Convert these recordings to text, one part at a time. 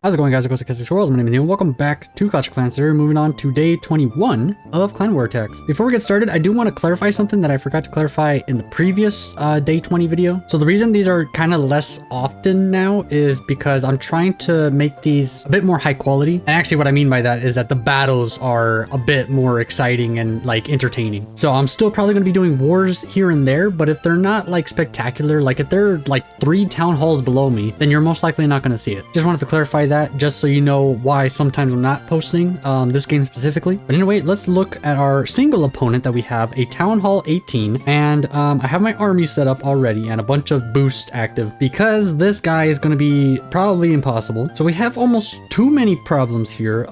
How's it going, guys? It goes to Classic Worlds. My name is Neil and welcome back to Clash of Clans. Today we're moving on to day 21 of Clan War Attacks. Before we get started, I do want to clarify something that I forgot to clarify in the previous day 20 video. So the reason these are kind of less often now is because I'm trying to make these a bit more high quality. And actually what I mean by that is that the battles are a bit more exciting and like entertaining. So I'm still probably going to be doing wars here and there, but if they're not like spectacular, like if they're like 3 town halls below me, then you're most likely not going to see it. Just wanted to clarify that just so you know why sometimes I'm not posting this game specifically. But anyway, let's look at our single opponent that we have, a Town Hall 18, and I have my army set up already and a bunch of boosts active because this guy is going to be probably impossible. So we have almost too many problems here,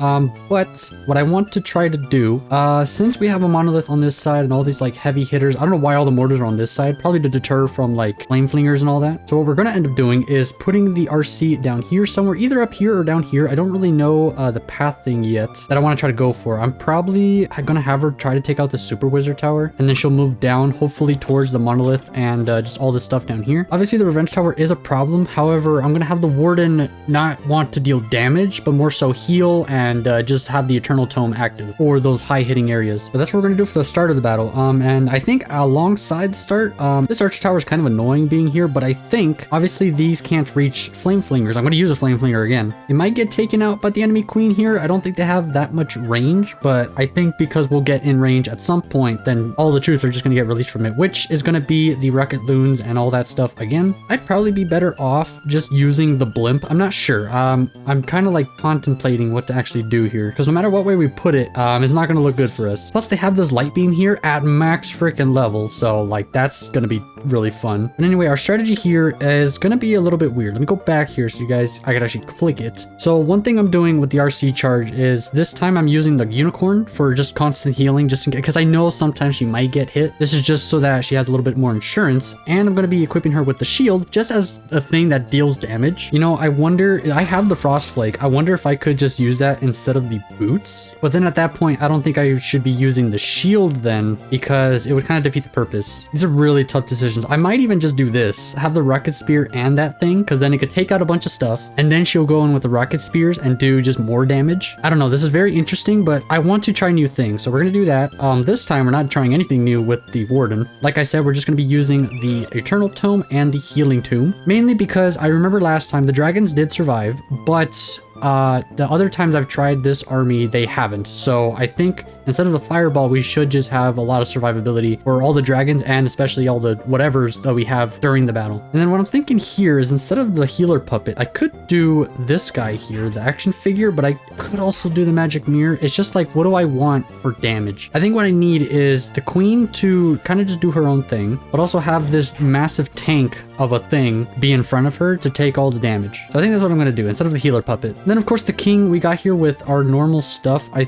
but what I want to try to do, since we have a monolith on this side and all these like heavy hitters, I don't know why all the mortars are on this side, probably to deter from like flame flingers and all that. So what we're going to end up doing is putting the RC down here somewhere, either up here or down here. I don't really know the path thing yet that I want to try to go for. I'm probably gonna have her try to take out the super wizard tower, and then she'll move down hopefully towards the monolith and just all this stuff down here. Obviously the revenge tower is a problem. However, I'm gonna have the warden not want to deal damage, but more so heal and just have the eternal tome active for those high hitting areas. But that's what we're gonna do for the start of the battle. And I think alongside the start, this archer tower is kind of annoying being here, but I think obviously these can't reach flame flingers. I'm gonna use a flame flinger again. It might get taken out by the enemy queen here. I don't think they have that much range, but I think because we'll get in range at some point, then all the troops are just going to get released from it, which is going to be the rocket loons and all that stuff again. I'd probably be better off just using the blimp. I'm not sure. I'm kind of like contemplating what to actually do here, because no matter what way we put it, it's not going to look good for us. Plus they have this light beam here at max freaking level, so like that's going to be really fun. But anyway, our strategy here is going to be a little bit weird. Let me go back here so you guys, I could actually click it. So one thing I'm doing with the RC charge is this time I'm using the unicorn for just constant healing, just in case, because I know sometimes she might get hit. This is just so that she has a little bit more insurance, and I'm going to be equipping her with the shield just as a thing that deals damage. You know, I wonder, I have the frost flake. I wonder if I could just use that instead of the boots, but then at that point I don't think I should be using the shield then, because it would kind of defeat the purpose. These are really tough decisions. I might even just do this, have the rocket spear and that thing, because then it could take out a bunch of stuff, and then she'll go in with the rocket spears and do just more damage. I don't know, this is very interesting, but I want to try new things, so we're gonna do that. This time we're not trying anything new with the warden. Like I said, we're just gonna be using the eternal tome and the healing tomb, mainly because I remember last time the dragons did survive, but the other times I've tried this army, they haven't. So I think instead of the fireball, we should just have a lot of survivability for all the dragons and especially all the whatevers that we have during the battle. And then what I'm thinking here is instead of the healer puppet, I could do this guy here, the action figure, but I could also do the magic mirror. It's just like, what do I want for damage? I think what I need is the queen to kind of just do her own thing, but also have this massive tank of a thing be in front of her to take all the damage. So I think that's what I'm going to do instead of the healer puppet. Then of course the king we got here with our normal stuff. I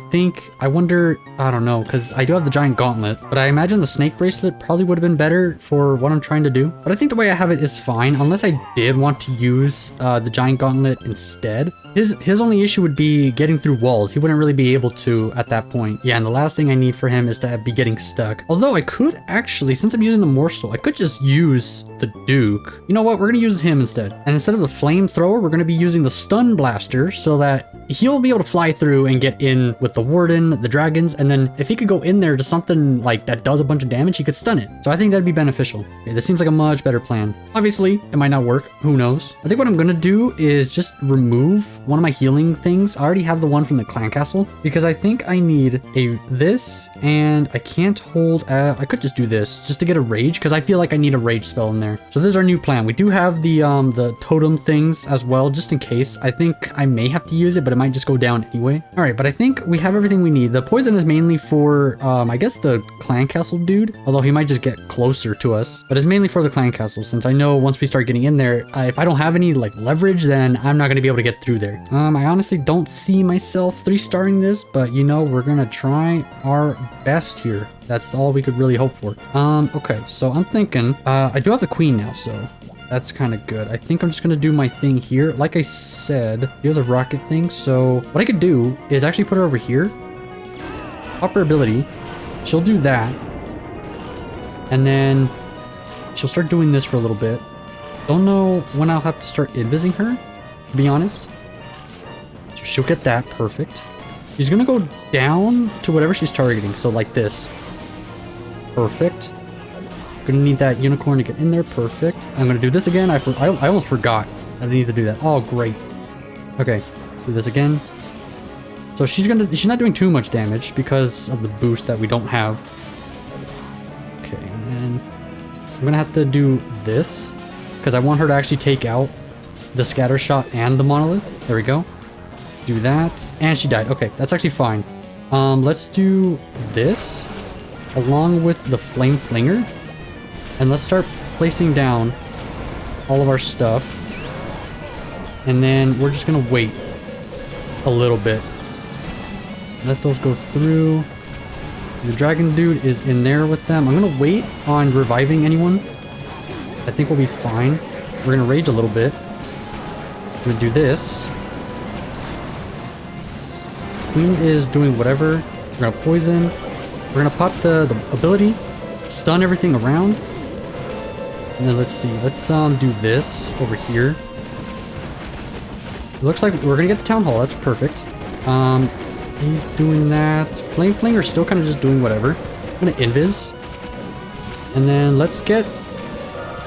wonder, I don't know, because I do have the giant gauntlet, but I imagine the snake bracelet probably would have been better for what I'm trying to do. But I think the way I have it is fine, unless I did want to use the giant gauntlet instead. His only issue would be getting through walls. He wouldn't really be able to at that point. Yeah, and the last thing I need for him is to be getting stuck. Although I could actually, since I'm using the morsel, I could just use the Duke. You know what? We're going to use him instead. And instead of the flamethrower, we're going to be using the stun blaster so that he'll be able to fly through and get in with the warden, the dragons, and then if he could go in there to something like that does a bunch of damage, he could stun it. So I think that'd be beneficial. Okay, this seems like a much better plan. Obviously, it might not work. Who knows? I think what I'm going to do is just remove one of my healing things. I already have the one from the clan castle because I think I need this, and I can't hold, I could just do this just to get a rage because I feel like I need a rage spell in there. So this is our new plan. We do have the totem things as well, just in case. I think I may have to use it, but it might just go down anyway. All right, but I think we have everything we need. The poison is mainly for, I guess the clan castle dude, although he might just get closer to us, but it's mainly for the clan castle since I know once we start getting in there, if I don't have any like leverage, then I'm not going to be able to get through there. I honestly don't see myself 3-starring this, but you know, we're gonna try our best here. That's all we could really hope for. Okay, so I'm thinking, I do have the queen now, so that's kind of good. I think I'm just gonna do my thing here. Like I said, you have the rocket thing, so what I could do is actually put her over here. Up her ability. She'll do that. And then she'll start doing this for a little bit. Don't know when I'll have to start invising her, to be honest. she'll get that. Perfect. She's gonna go down to whatever she's targeting. So like this. Perfect. Gonna need that unicorn to get in there. Perfect. I'm gonna do this again. I almost forgot I need to do that. Oh, great. Okay, do this again. So she's not doing too much damage because of the boost that we don't have. Okay, and I'm gonna have to do this because I want her to actually take out the scatter shot and the monolith. There we go. Do that, and she died. Okay, that's actually fine. Let's do this along with the flame flinger, and let's start placing down all of our stuff. And then we're just gonna wait a little bit. Let those go through. The dragon dude is in there with them. I'm gonna wait on reviving anyone. I think we'll be fine. We're gonna rage a little bit. I'm gonna do this. Queen is doing whatever. We're gonna poison. We're gonna pop the ability, stun everything around. And then let's see. Let's do this over here. It looks like we're gonna get the town hall. That's perfect. He's doing that. Flame Flinger's still kind of just doing whatever. I'm gonna invis. And then let's get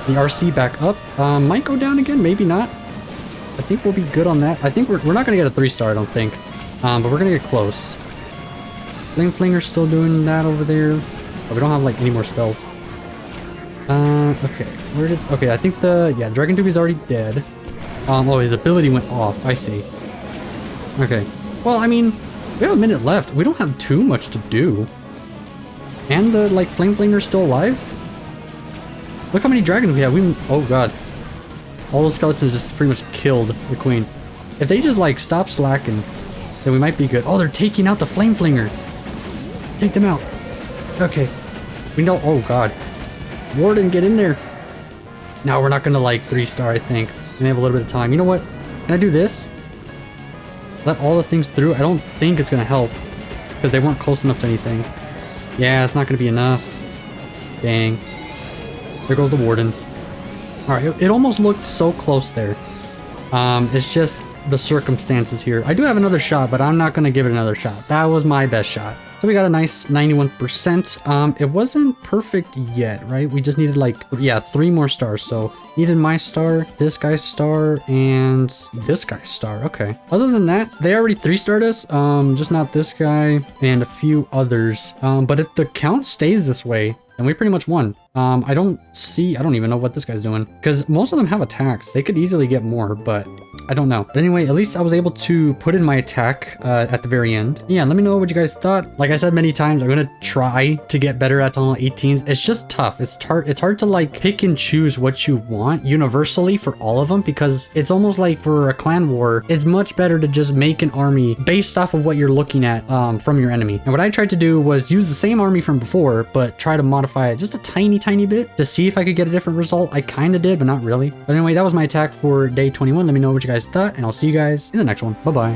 the RC back up. Might go down again, maybe not. I think we'll be good on that. I think we're not gonna get a 3-star, I don't think. But we're gonna get close. Flame Flinger's still doing that over there. But we don't have like any more spells. Okay. Okay, I think Dragon Tube is already dead. Oh, his ability went off. I see. Okay. Well, I mean, we have a minute left. We don't have too much to do. And the, like, Flame Flinger's still alive? Look how many dragons we have. Oh, God. All those skeletons just pretty much killed the queen. If they just, like, stop slacking, then we might be good. Oh, they're taking out the Flame Flinger. Take them out. Okay. We know. Oh, God. Warden, get in there. No, we're not going to, like, 3-star, I think. We may have a little bit of time. You know what? Can I do this? Let all the things through? I don't think it's going to help. Because they weren't close enough to anything. Yeah, it's not going to be enough. Dang. There goes the Warden. Alright, it almost looked so close there. It's just the circumstances here. I do have another shot, but I'm not going to give it another shot. That was my best shot. So we got a nice 91%. It wasn't perfect yet, right? We just needed like, 3 more stars. So needed my star, this guy's star, and this guy's star. Okay. Other than that, they already 3-starred us. Just not this guy and a few others. But if the count stays this way, then we pretty much won. I don't even know what this guy's doing because most of them have attacks. They could easily get more, but I don't know. But anyway, at least I was able to put in my attack at the very end. Yeah, let me know what you guys thought. Like I said many times, I'm gonna try to get better at Town Hall 18s. It's just tough. It's hard to like pick and choose what you want universally for all of them because it's almost like for a clan war, it's much better to just make an army based off of what you're looking at from your enemy. And what I tried to do was use the same army from before, but try to modify it just a tiny bit to see if I could get a different result. I kind of did, but not really. But anyway, that was my attack for day 21. Let me know what you guys thought, and I'll see you guys in the next one. Bye-bye.